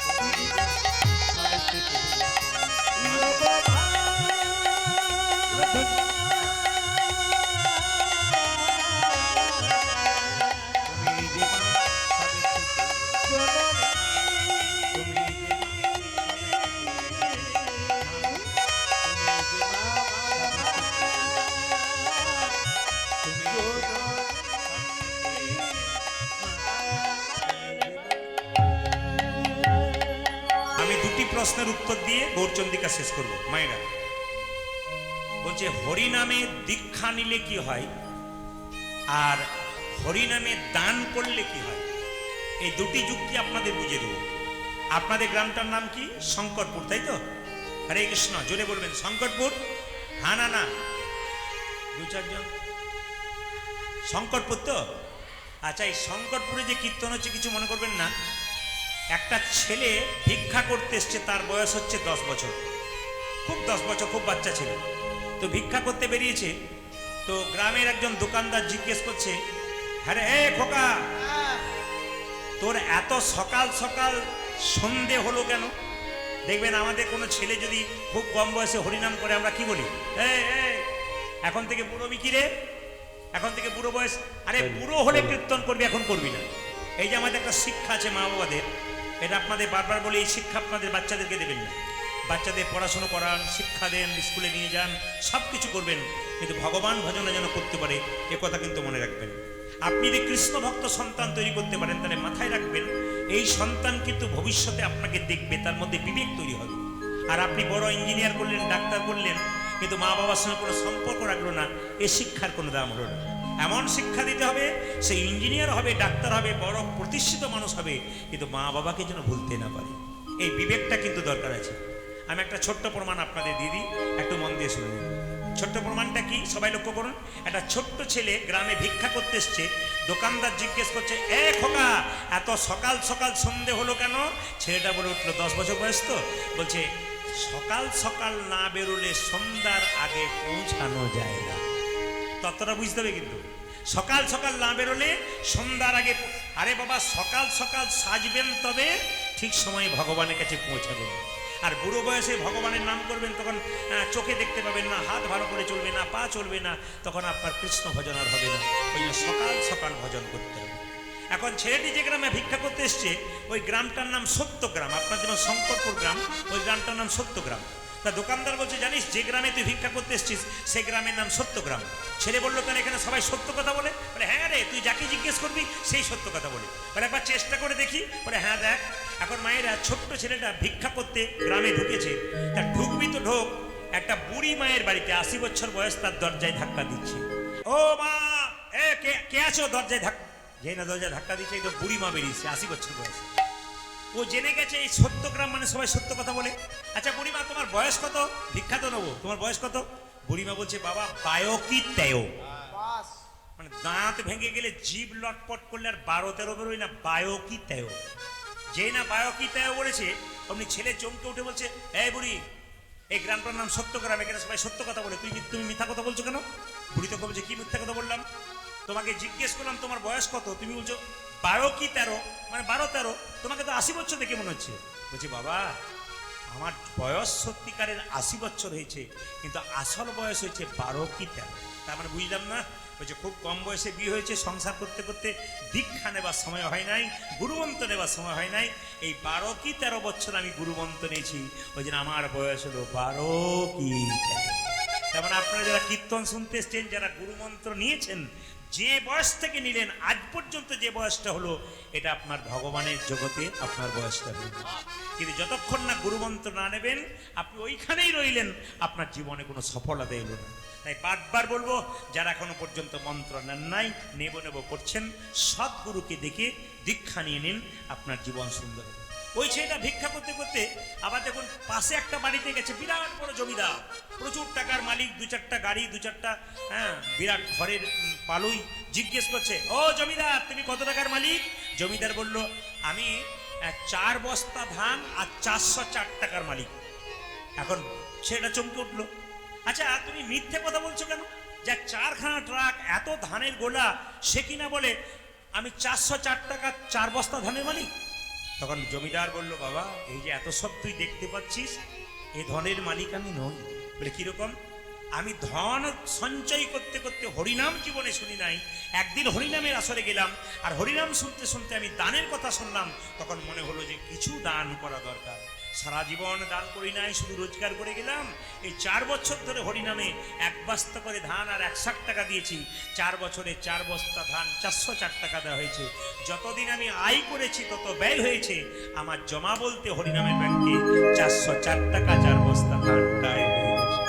তুমি সবে থেকে তুমি যে মা সবে থেকে, তুমি যে আমি দুটি প্রশ্নের উত্তর দিয়ে গৌরচন্দ্রিকা শেষ করব। মায়েরা বলছে, হরিনামে দীক্ষা নিলে কি হয়, আর হরিনামে দান করলে কি হয়, এই দুটি যুক্তি আপনাদের বুঝিয়ে দেবো। আপনাদের গ্রামটার নাম কি? শঙ্করপুর, তাই তো? হরে কৃষ্ণ, জোরে বলবেন। শঙ্করপুর? হ্যাঁ, না না, দু চারজন শঙ্করপুর তো। আচ্ছা, এই শঙ্করপুরে যে কীর্তন হচ্ছে কিছু মনে করবেন না। একটা ছেলে ভিক্ষা করতে এসছে, তার বয়স হচ্ছে 10 বছর, খুব 10 বছর, খুব বাচ্চা ছেলে। তো ভিক্ষা করতে বেরিয়েছে। তো গ্রামের একজন দোকানদার জিজ্ঞেস করছে, হ্যাঁ রে খোকা, তোর এত সকাল সকাল সন্ধে হলো কেন? দেখবেন আমাদের কোনো ছেলে যদি খুব কম বয়সে হরিনাম করে, আমরা কি বলি? এখন থেকে বুড়ো বিকি রে, এখন থেকে বুড়ো বয়স। আরে বুড়ো হলে কীর্তন করবি, এখন করবি না। এই যে আমাদের একটা শিক্ষা আছে মা বাবাদের, এটা আপনাদের বারবার বলে, এই শিক্ষা আপনাদের বাচ্চাদেরকে দেবেন না। বাচ্চাদের পড়াশুনো করান, শিক্ষা দেন, স্কুলে নিয়ে যান, সব কিছু করবেন, কিন্তু ভগবান ভজনা যেন করতে পারে এ কথা কিন্তু মনে রাখবেন। আপনি যদি কৃষ্ণ ভক্ত সন্তান তৈরি করতে পারেন, তাহলে মাথায় রাখবেন এই সন্তান কিন্তু ভবিষ্যতে আপনাকে দেখবে, তার মধ্যে বিবেক তৈরি হবে। আর আপনি বড় ইঞ্জিনিয়ার করলেন, ডাক্তার করলেন, কিন্তু মা বাবার সঙ্গে কোনো সম্পর্ক রাখলো না, এ শিক্ষার কোনো দাম হলো না। এমন শিক্ষা দিতে হবে, সে ইঞ্জিনিয়ার হবে, ডাক্তার হবে, বড় প্রতিষ্ঠিত মানুষ হবে, কিন্তু মা বাবাকে যেন ভুলতে না পারে। এই বিবেকটা কিন্তু দরকার আছে। আমি একটা ছোট্ট প্রমাণ আপনাদের দিয়ে দিই, একটু মন দিয়ে শুনে নিন। ছোট্ট প্রমাণটা কি সবাই লক্ষ্য করুন। একটা ছোট্ট ছেলে গ্রামে ভিক্ষা করতে এসছে। দোকানদার জিজ্ঞেস করছে, এ খোকা, এত সকাল সকাল সন্ধে হলো কেন? ছেলেটা বলে উঠলো, 10 বছর বয়স তো, বলছে সকাল সকাল না বেরোলে সন্ধ্যার আগে পৌঁছানো যায় না। তত্ত্বটা বুঝতে হবে কিন্তু, সকাল সকাল না বেরোলে সন্ধ্যার আগে। আরে বাবা, সকাল সকাল সাজবেন তবে ঠিক সময়ে ভগবানের কাছে পৌঁছাবেন। আর বুড়ো বয়সে ভগবানের নাম করবেন, তখন চোখে দেখতে পাবেন না, হাত ভালো করে চলবে না, পা চলবে না, তখন আপনার কৃষ্ণ ভজন আর হবে না। ওই জন্য সকাল সকাল ভজন করতে হবে। এখন ছেলেটি যে গ্রামে ভিক্ষা করতে এসছে, ওই গ্রামটার নাম সত্যগ্রাম। আপনার যেমন শঙ্করপুর গ্রাম, ওই গ্রামটার নাম সত্যগ্রাম। তা দোকানদার বলছে, জানিস যে গ্রামে তুই ভিক্ষা করতে এসছিস সেই গ্রামের নাম সত্যগ্রাম। ছেলে বললো, তাহলে এখানে সবাই সত্য কথা বলে? বলে হ্যাঁ রে, তুই যাকে জিজ্ঞেস করবি সেই সত্য কথা বলে। বলে একবার চেষ্টা করে দেখি। বলে হ্যাঁ দেখ। এখন মায়েরা, ছোট্ট ছেলেটা ভিক্ষা করতে গ্রামে ঢুকেছে, তা ঢুকবি তো ঢোক, একটা বুড়ি মায়ের বাড়িতে 80 বছর বয়স, তার দরজায় ধাক্কা দিচ্ছে। ও মা, এ কে আছো? দরজায় ধাক্কা, যে না দরজায় ধাক্কা দিচ্ছে, এই তো বুড়ি মা বেরিয়েছে, 80 বছর বয়স। ও জেনে গেছে এই সত্যগ্রাম মানে সবাই সত্য কথা বলে। আচ্ছা বুড়িমা, তোমার বয়স কত? ভিক্ষা তো নেবো, তোমার বয়স কত? বুড়িমা বলছে, বাবা বায়কি তেও, মানে দাঁত ভেঙে গেলে জিভ লটপট করলে আর 12-13 বেরোয় না, বায়কি তেও। যেই না বায়কি তেও বলেছে, অমনি ছেলে চমকে উঠে বলছে, এই বুড়ি, এই গ্রামটার নাম সত্যগ্রাম, এখানে সবাই সত্য কথা বলে, তুমি মিথ্যা কথা বলছো কেন? বুড়ি তো বলছে, কি মিথ্যা কথা বললাম? তোমাকে জিজ্ঞেস করলাম তোমার বয়স কত, তুমি বলছো 12-13, মানে 12-13, তোমাকে তো 80 বছর দেখে মনে হচ্ছে। বলছি, বাবা আমার বয়স সত্যিকারের 80 বছর হয়েছে, কিন্তু আসল বয়স হয়েছে 12-13। তার মানে বুঝলাম না। বলছে, খুব কম বয়সে বিয়ে হয়েছে, সংসার করতে করতে দীক্ষা নেবার সময় হয় নাই, গুরুমন্ত্র নেবার সময় হয় নাই, এই 12-13 বছর আমি গুরুমন্ত্র নিয়েছি, ওই জন্য আমার বয়স হলো 12-13। তার মানে আপনারা যারা কীর্তন শুনতে এসছেন, যারা গুরুমন্ত্র নিয়েছেন, যে বয়স থেকে নিলেন আজ পর্যন্ত যে বয়সটা হলো, এটা আপনার ভগবানের জগতে আপনার বয়সটা হলো। কিন্তু যতক্ষণ না গুরুমন্ত্র না নেবেন, আপনি ওইখানেই রইলেন, আপনার জীবনে কোনো সফলতা এলো না। তাই বারবার বলবো, যারা এখনো পর্যন্ত মন্ত্র নেন নাই, নেব করছেন, সৎগুরুকে দেখে দীক্ষা নিয়ে নিন, আপনার জীবন সুন্দর হবে। ওই ছেলেটা ভিক্ষা করতে করতে আবার দেখুন পাশে একটা বাড়িতে গেছে, বিরাট বড় জমিদার, প্রচুর টাকার মালিক, 2-4টা গাড়ি, 2-4টা বিরাট ঘরের পালুই। জিজ্ঞেস করছে, ও জমিদার, তুমি কত টাকার মালিক? জমিদার বলল, আমি 4 বস্তা ধান আর 404 টাকার মালিক। এখন ছেলেটা চমকে উঠলো, আচ্ছা তুমি মিথ্যে কথা বলছো কেন? যা 4খানা ট্রাক, এত ধানের গোলা, সে কিনা বলে আমি 404 টাকা 4 বস্তা ধানের মালিক। তখন জমিদার বলল, বাবা এই যে এত সব তুই দেখতে পাচ্ছিস, এ ধনের মালিক আমি নই। বলে কিরকম? আমি ধন সঞ্চয় করতে করতে হরিনাম জীবনে শুনি নাই, একদিন হরিনামের আসরে গেলাম, আর হরিনাম শুনতে শুনতে আমি দানের কথা শুনলাম, তখন মনে হলো যে কিছু দান করা দরকার। সারা জীবন দান করি নাই, শুধু রোজগার করে গেলাম। এই 4 বছর ধরে হরিনামে 1 বস্তা করে ধান আর 160 টাকা দিয়েছি, 4 বছরে 4 বস্তা ধান 404 টাকা দেওয়া হয়েছে। যতদিন আমি আয় করেছি তত ব্যয় হয়েছে, আমার জমা বলতে হরিনামের ব্যাংকে 404 টাকা 4 বস্তা ধানটাই হয়ে গেছে।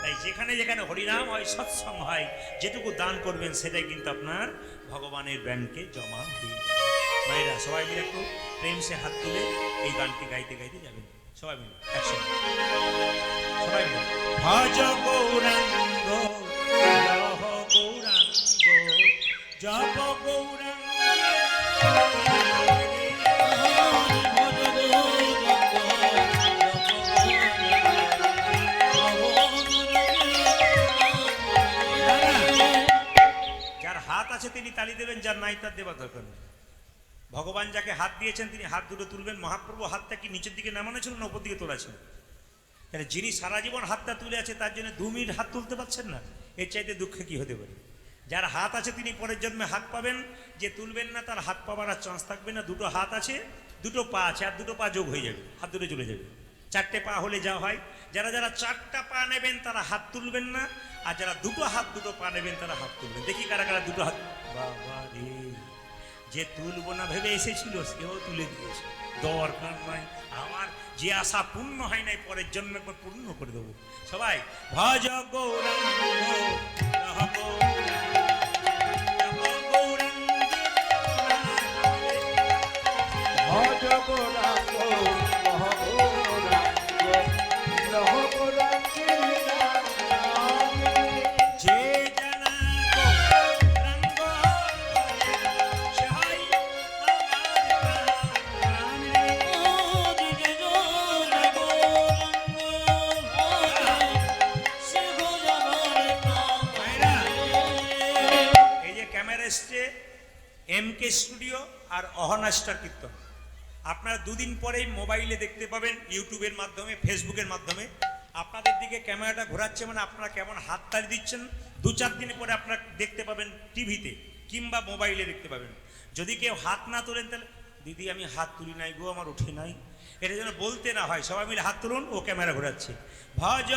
তাই যেখানে যেখানে হরিনাম হয়, সৎসঙ্গ হয়, যেটুকু দান করবেন সেটাই কিন্তু আপনার ভগবানের ব্যাংকে জমা হয়ে যাবে। মায়েরা সবাই মিলে একটু প্রেম সে হাত তুলে এই গানটি গাইতে গাইতে যাবেন। সবাই মিলে একসঙ্গে, সবাই মিলে ভজ গৌরাঙ্গ লহ গৌরাঙ্গ জপ গৌরাঙ্গ। যার হাত আছে তিনি তালি দেবেন, যার নাই তার দেবার দরকার নেই। ভগবান যাকে হাত দিয়েছেন তিনি হাত দুটো তুলবেন। মহাপ্রভু হাতটা কি নিচের দিকে নামানো ছিল না উপর দিকে তোলা ছিল? তাহলে যিনি সারা জীবন হাতটা তুলে আছে তার জন্য 2 মিনিট হাত তুলতে পারছেন না, এর চাইতে দুঃখে কি হতে পারে? যার হাত আছে তিনি পরের জন্মে হাত পাবেন, যে তুলবেন না তার হাত পাবার আর চান্স থাকবে না। দুটো হাত আছে, দুটো পা আছে, আর দুটো পা যোগ হয়ে যাবে, হাত দুটো চলে যাবে। 4টে পা হলে যা হয়, যারা যারা 4টা পা নেবেন তারা হাত তুলবেন না, আর যারা দুটো হাত দুটো পা নেবেন তারা হাত তুলবেন। দেখি কারা কারা দুটো হাত। বাবা রে, যে তুলবো না ভেবে এসেছিল সেও তুলে দিয়েছে, দরকার নয় আমার। যে আশা পূর্ণ হয় নাই পরের জন্মে একবার পূর্ণ করে দেবো। সবাই ভজ গৌরাঙ্গ লহ গৌরাঙ্গ জপ গৌরাঙ্গ। ভজ গৌরাঙ্গ লহ গৌরাঙ্গ লহ গৌরাঙ্গ যে জানা গৌরাঙ্গ সহায় এসছে MK স্টুডিও আর অহনা স্টার কীর্তন। আপনারা 2 দিন পরেই মোবাইলে দেখতে পাবেন, ইউটিউবের মাধ্যমে, ফেসবুকের মাধ্যমে। আপনাদের দিকে ক্যামেরাটা ঘোরাচ্ছে মানে আপনারা কেমন হাততালি দিচ্ছেন, 2-4 দিন পরে আপনারা দেখতে পাবেন টিভিতে কিংবা মোবাইলে দেখতে পাবেন। যদি কেউ হাত না তোলেন তাহলে দিদি আমি হাত তুলি নাই গো, আমার উঠে নাই, এটা যেন বলতে না হয়। সবাই মিলে হাত তুলুন, ও ক্যামেরা ঘোরাচ্ছে। ভজ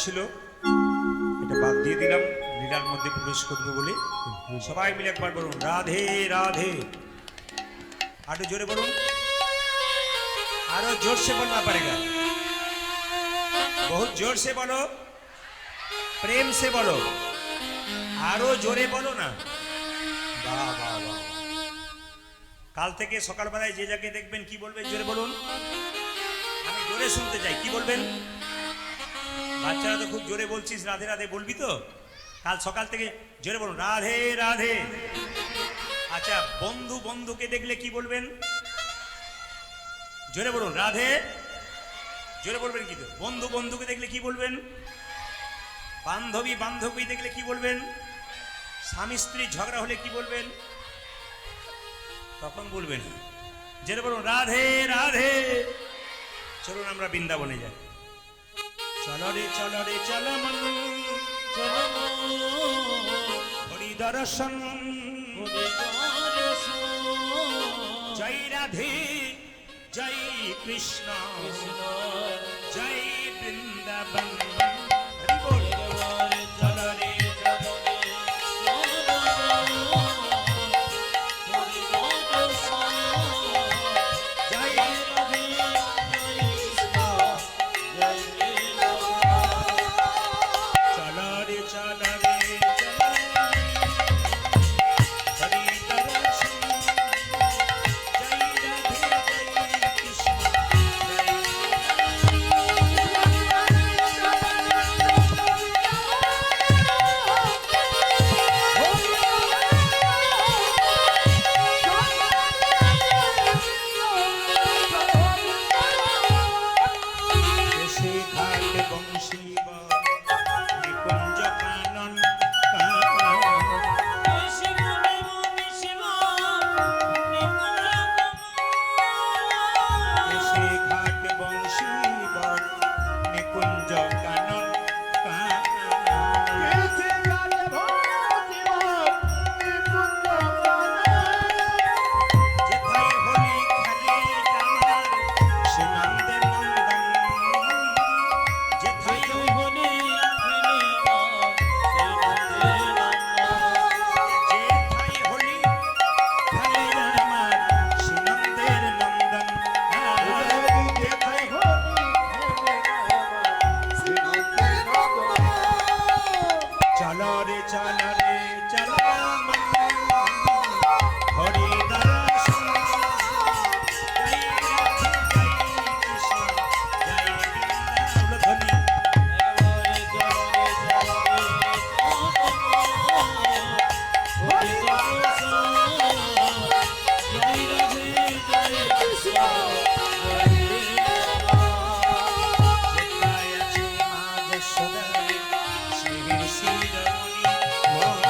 ছিল, এটা বাদ দিয়ে দিলাম, লীলার মধ্যে প্রবেশ করবো বলে। সবাই মিলে একবার বলুন রাধে রাধে, আরো জোরে বলুন, আরো जोर से बोलना पड़ेगा, बहुत जोर से बोलो, प्रेम से बोलो, आरो जोरे बोलो ना, বাহ, বাহ, বাহ। কাল থেকে সকালবেলায় যে যাকে দেখবেন কি বলবেন জোরে বলুন, আমি জোরে শুনতে চাই, কি বলবেন? বাচ্চারা তো খুব জোরে বলছিস, রাধে রাধে বলবি তো? কাল সকাল থেকে জোরে বলুন রাধে রাধে। আচ্ছা, বন্ধু বন্ধুকে দেখলে কি বলবেন? জোরে বলুন রাধে। জোরে বলবেন কি? তো বন্ধু বন্ধুকে দেখলে কি বলবেন? বান্ধবী বান্ধবী দেখলে কি বলবেন? স্বামী স্ত্রী ঝগড়া হলে কি বলবেন? তখন বলবেন জোরে বলুন রাধে রাধে। চলুন আমরা বৃন্দাবনে যাই। চলো রে চলো রে চলো মন, চলো হরি দর্শন। হরি দর্শন। জয় রাধে জয় কৃষ্ণ কৃষ্ণ জয় বৃন্দাবন। হরি বল। একেবারে চলো রে চলো রে হরি দর্শন। জয় রাধে জয় কৃষ্ণ জয় বৃন্দাবন। চলো রে চলো রে চলো হরি দর্শন। জয় রাধে জয় কৃষ্ণ জয় দেশে ঘাট বংশী নিকুঞ্জ কানন দেশে ঘাট বংশী নিকুঞ্জ কানন যেথায় হোলি খেলে আমার সে নন্দের নন্দন। যেথায় যেথায় হোলি খেলে আমার সে নন্দের নন্দন। যেথায় চলো রে চলো রে চলো মন, হরি দর্শন। জয় রাধে জয় কৃষ্ণ জয় বৃন্দাবন। যেথায় আছে মা যশোদা শ্রীর শিরোমণি মোর।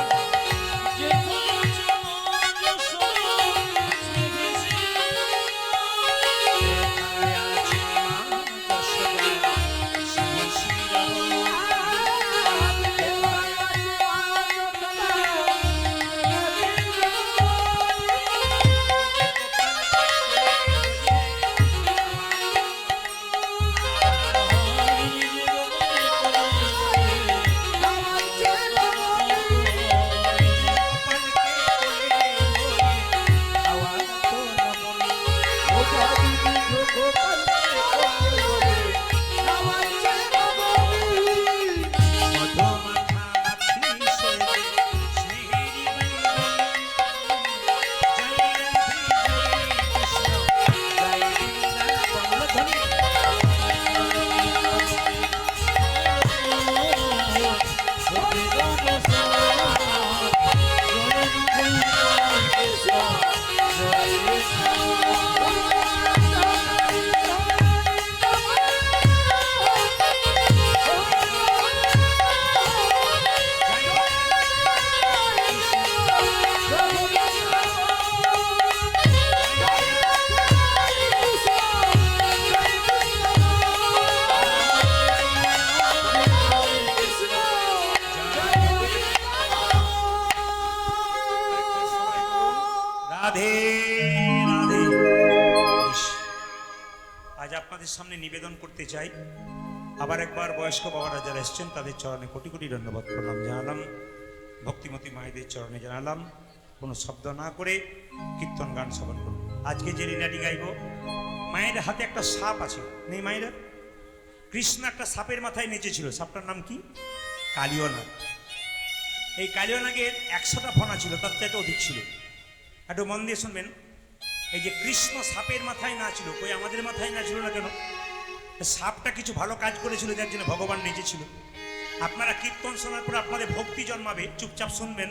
যেথায় আছে মা যশোদা শ্রীর শিরোমণি। রাধে রাধে। ইস, আজ আপনাদের সামনে নিবেদন করতে চাই, আবার একবার বয়স্ক বাবারা যারা এসছেন তাদের চরণে কোটি কোটি ধন্যবাদ প্রণাম জানালাম, ভক্তিমতী মায়েদের চরণে জানালাম। কোনো শব্দ না করে কীর্তন গান শ্রবণ করুন। আজকে যে লীলাটি গাইব, মায়ের হাতে একটা সাপ আছে, নেই মায়েরা? কৃষ্ণ একটা সাপের মাথায় নেচেছিল, সাপটার নাম কি? কালিয়নাথ। এই কালিয়া নাগের 100টা ফনা ছিল, তার চাইতে অধিক ছিল। একটু মন দিয়ে শুনবেন। এই যে কৃষ্ণ সাপের মাথায় না ছিল, কই আমাদের মাথায় না ছিল না কেন? সাপটা কিছু ভালো কাজ করেছিল, যার জন্য ভগবান নেচেছিল। আপনারা কীর্তন শোনার পর আপনাদের ভক্তি জন্মাবে, চুপচাপ শুনবেন,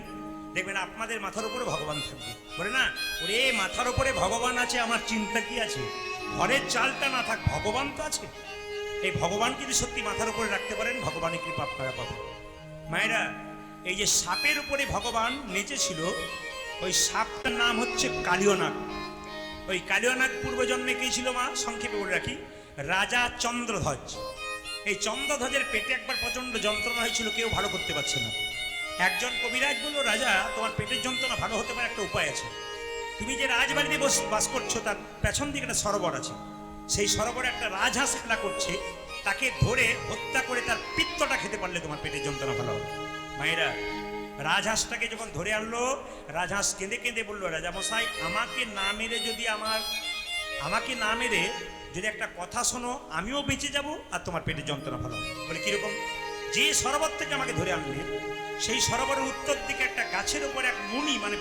দেখবেন আপনাদের মাথার উপরে ভগবান থাকবে। বলে না, ওরে মাথার উপরে ভগবান আছে, আমার চিন্তা কি আছে? ঘরের চালটা না থাক, ভগবান তো আছে। এই ভগবান যদি সত্যি মাথার উপরে রাখতে পারেন, ভগবানের কৃপা আপনারা পাবেন। মায়েরা, এই যে সাপের উপরে ভগবান নেচেছিল, ওই সাপটার নাম হচ্ছে কালিয়নাগ। ওই কালিয়নাগ পূর্বজন্মে কি ছিল মা? সংক্ষেপে বলে রাখি, রাজা চন্দ্রধ্বজ। এই চন্দ্রধ্বজের পেটে একবার প্রচন্ড যন্ত্রণা হয়েছিল, কেউ ভালো করতে পারছে না। একজন কবিরাজ বলল, রাজা তোমার পেটের যন্ত্রণা ভালো হতে পারে, একটা উপায় আছে। তুমি যে রাজবাড়িতে বাস করছো, তার পেছন দিকে একটা সরোবর আছে। সেই সরোবরে একটা রাজহাঁস খেলা করছে, তাকে ধরে হত্যা করে তার পিত্তটা খেতে পারলে তোমার পেটের যন্ত্রণা ভালো হবে। মায়েরা, রাজহাঁসটাকে যখন ধরে আনলো, রাজহাঁস কেঁদে কেঁদে বললো, রাজা মশাই, আমাকে না মেরে যদি একটা কথা শোনো, আমিও বেঁচে যাব আর তোমার পেটের যন্ত্রণা ভালো হবে। বলে কিরকম? যে সরোবর থেকে আমাকে ধরে আনলে, সেই সরোবরের উত্তর দিকে একটা গাছের উপর এক মুনি, মানে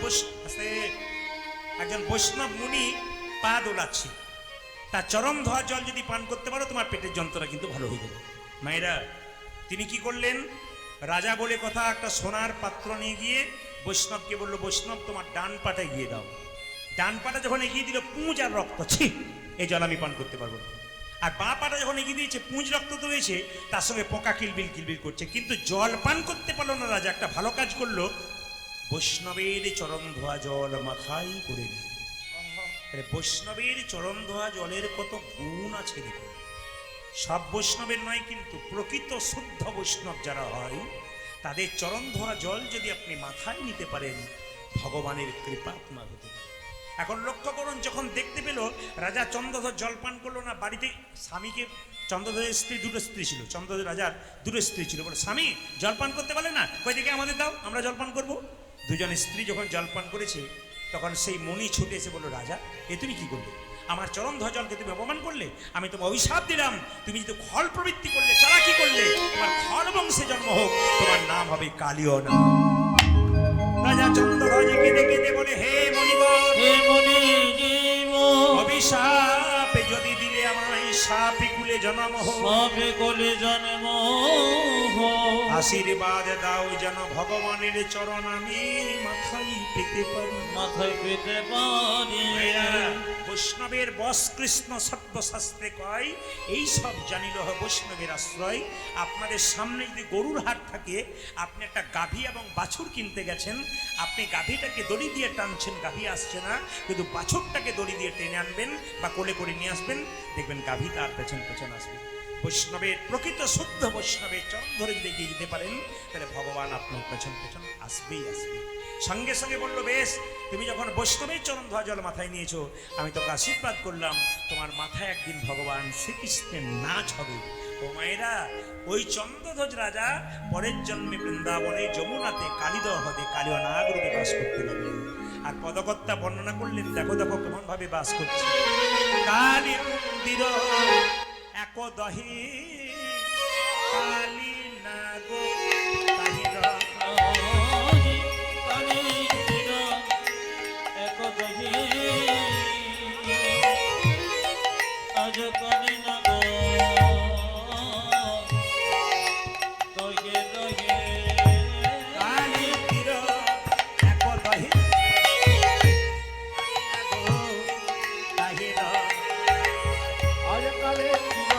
একজন বৈষ্ণব মুনি পা দোলাচ্ছে, তার চরম ধোয়া জল যদি পান করতে পারো, তোমার পেটের যন্ত্রণা কিন্তু ভালো হয়ে যাবে। মায়েরা, তিনি কি করলেন? রাজা বলে কথা, একটা সোনার পাত্র নিয়ে গিয়ে বৈষ্ণবকে বললো, বৈষ্ণব তোমার ডান পাটা এগিয়ে দাও। ডান পাটা যখন এগিয়ে দিল, পুঁজ আর রক্ত, ছি, এই জল আমি পান করতে পারবো না। আর বাঁ পাটা যখন এগিয়ে দিয়েছে, পুঁজ রক্ত তো হয়েছে, তার সঙ্গে পোকা কিলবিল কিলবিল করছে, কিন্তু জল পান করতে পারলো না। রাজা একটা ভালো কাজ করলো, বৈষ্ণবের চরণ ধোয়া জল মাথায় করে নিল। বৈষ্ণবের চরণ ধোয়া জলের কত গুণ আছে দেখুন। সব বৈষ্ণবের নয়, কিন্তু প্রকৃত শুদ্ধ বৈষ্ণব যারা হয়, তাদের চরণ ধোয়া জল যদি আপনি মাথায় নিতে পারেন, ভগবানের কৃপা আপনার হতে পারে। এখন লক্ষ্য করুন, যখন দেখতে পেল রাজা চন্দ্রধ্বজ জল পান করলো না, বাড়িতে স্বামীকে, চন্দ্রধ্বজের স্ত্রী, দুটো স্ত্রী ছিল, চন্দ্রধ্বজ রাজার দুটো স্ত্রী ছিল, বলে স্বামী জল পান করতে পারলে না, কই দিকে আমাদের দাও, আমরা জল পান করবো। দুজন স্ত্রী যখন জল পান করেছে, তখন সেই মণি ছুটে এসে বলল, রাজা এ তুমি কি করলে? আমার চরণ ধ্বজলকে তুমি অপমান করলে, আমি তোমার অভিশাপ দিলাম, তুমি যদি খল প্রবৃত্তি করলে, চালাকি করলে, তোমার খল বংশে জন্ম হোক, তোমার নাম হবে কালিয়নাগ। রাজা চন্দ্রধ্বজ কেঁদে কেঁদে বলে, হে মণিবর, হে মনি জীব, অভিশাপে যদি দিলে আমায়, সাপে কুলে জন্ম হোক, সবে কোলে জন্ম আশীর্বাদ দাও যেন ভগবানের চরণ আমি মাথায় পেতে পারি। মাথায় পেতে পারি। বৈষ্ণবের বস কৃষ্ণ সর্বশাস্ত্রে কয়, এই সব জানিল বৈষ্ণবের আশ্রয়। আপনাদের সামনে যদি গরুর হাট থাকে, আপনি একটা গাভী এবং বাছুর কিনতে গেছেন, আপনি গাভীটাকে দড়ি দিয়ে টানছেন, গাভী আসছে না, কিন্তু বাছুরটাকে দড়ি দিয়ে টেনে আনবেন বা কোলে করে নিয়ে আসবেন, দেখবেন গাভী তার পেছন পেছন আসবে। বৈষ্ণবের, প্রকৃত শুদ্ধ বৈষ্ণবের চরণ ধরে যদি এগিয়ে যেতে পারেন, তাহলে ভগবান আপনার পেছন পেছন আসবেই আসবে। সঙ্গে সঙ্গে বললো, বেশ, তুমি যখন বৈষ্ণবের চরণ ধোয়া জল মাথায় নিয়েছো, আমি তোকে আশীর্বাদ করলাম, তোমার মাথায় একদিন ভগবান শ্রীকৃষ্ণের নাচ হবে। ও মায়েরা, ওই চন্দ্রধ্বজ রাজা পরের জন্মে বৃন্দাবনে যমুনাতে কালিদহ হ্রদে কালিয়নাগ রূপে বাস করতে লাগলেন। আর পদকর্তা বর্ণনা করলেন, দেখো দেখো কেমন ভাবে বাস করছে। কালী মন্দির একদহে কালী নাগ তাহির, আজ কালি না গো, দহে দহে কালী তীর একদহে তাহির, আজ কালে ছিল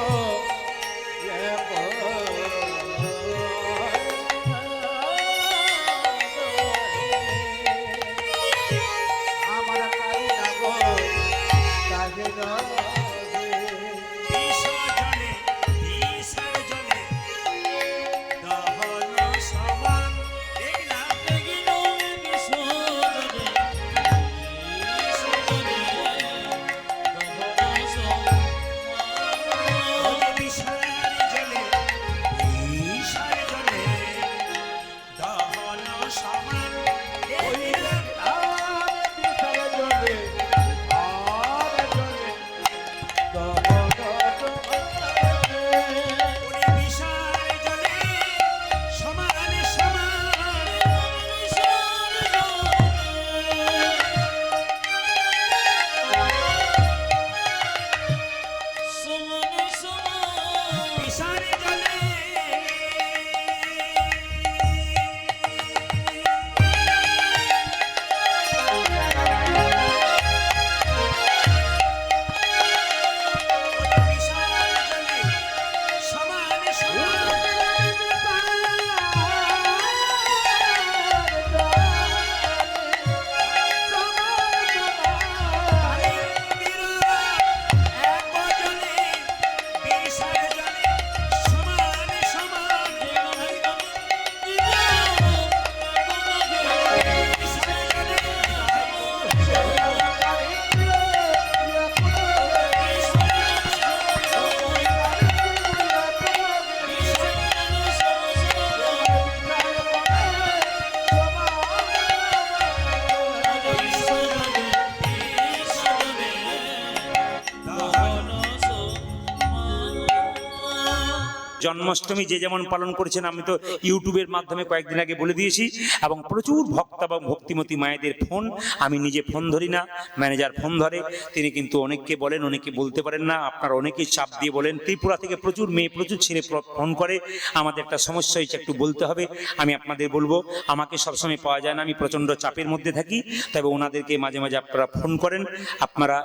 জন্মাষ্টমী যে যেমন পালন করেছেন আমি তো ইউটিউবের মাধ্যমে কয়েকদিন আগে বলে দিয়েছি, এবং প্রচুর ভক্ত এবং ভক্তিমতী মায়েদের ফোন, আমি নিজে ফোন ধরি না, ম্যানেজার ফোন ধরে, তিনি কিন্তু অনেককে বলেন, অনেকে বলতে পারেন না, আপনারা অনেকেই চাপ দিয়ে বলেন। ত্রিপুরা থেকে প্রচুর মেয়ে প্রচুর ছেলে ফোন করে, আমাদের একটা সমস্যা হয়েছে একটু বলতে হবে, আমি আপনাদের বলবো, আমাকে সবসময় পাওয়া যায় না, আমি প্রচণ্ড চাপের মধ্যে থাকি, তবে ওনাদেরকে মাঝে মাঝে আপনারা ফোন করেন, আপনারা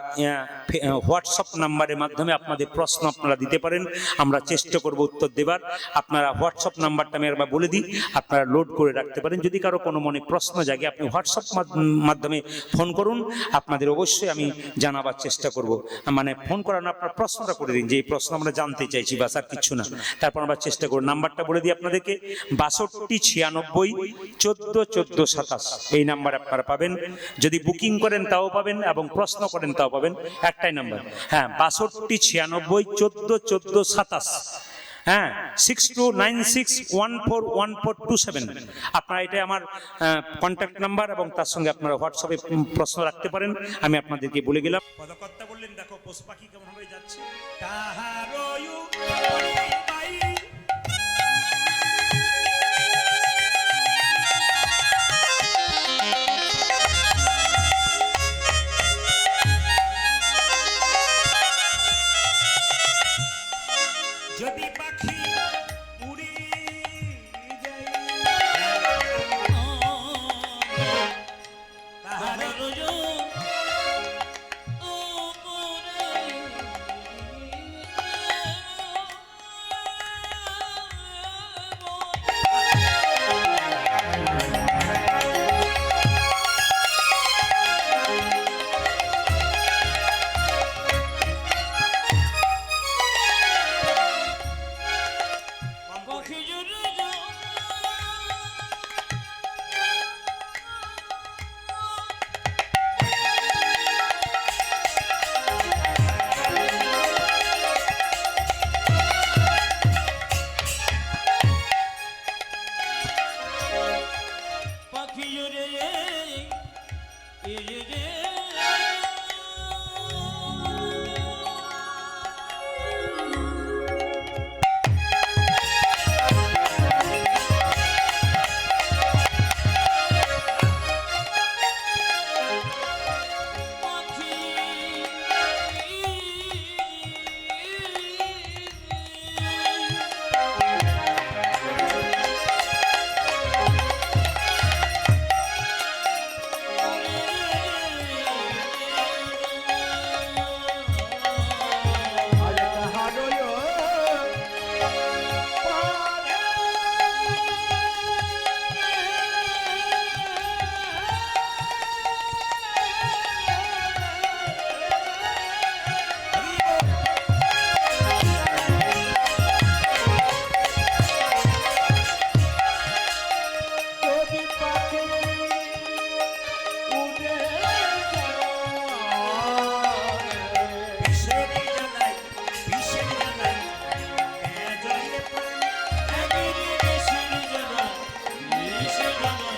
হোয়াটসঅ্যাপ নাম্বারের মাধ্যমে আপনাদের প্রশ্ন আপনারা দিতে পারেন, আমরা চেষ্টা করব উত্তর দেবার। আপনারা হোয়াটসঅ্যাপ নাম্বারটা আমি একবার বলে দিই, আপনারা লোড করে রাখতে পারেন। যদি কারো কোনো মনে প্রশ্ন জাগে আপনি হোয়াটসঅ্যাপ মাধ্যমে ফোন করুন, আপনাদের অবশ্যই আমি জানাবার চেষ্টা করব। মানে ফোন করার আপনার প্রশ্নটা করে দিন, যে এই প্রশ্ন আমরা জানতে চাইছি, বাস আর কিছু না। তারপর আমরা চেষ্টা করব। নাম্বারটা বলে দিই আপনাদেরকে, 6296141427, এই নাম্বার আপনারা পাবেন। যদি বুকিং করেন তাও পাবেন, এবং প্রশ্ন করেন তাও পাবেন, একটাই নাম্বার। হ্যাঁ, 6296141427, হ্যাঁ, 6296141427। আপনারা এটা আমার কন্ট্যাক্ট নাম্বার, এবং তার সঙ্গে আপনারা হোয়াটসঅ্যাপে প্রশ্ন রাখতে পারেন, আমি আপনাদেরকে বলে গেলাম। পদকর্তা বললেন, দেখো পশু পাখি কেমন ভাবে যাচ্ছে। যদি পাখি উড়ে যায় তাহার Shri Ram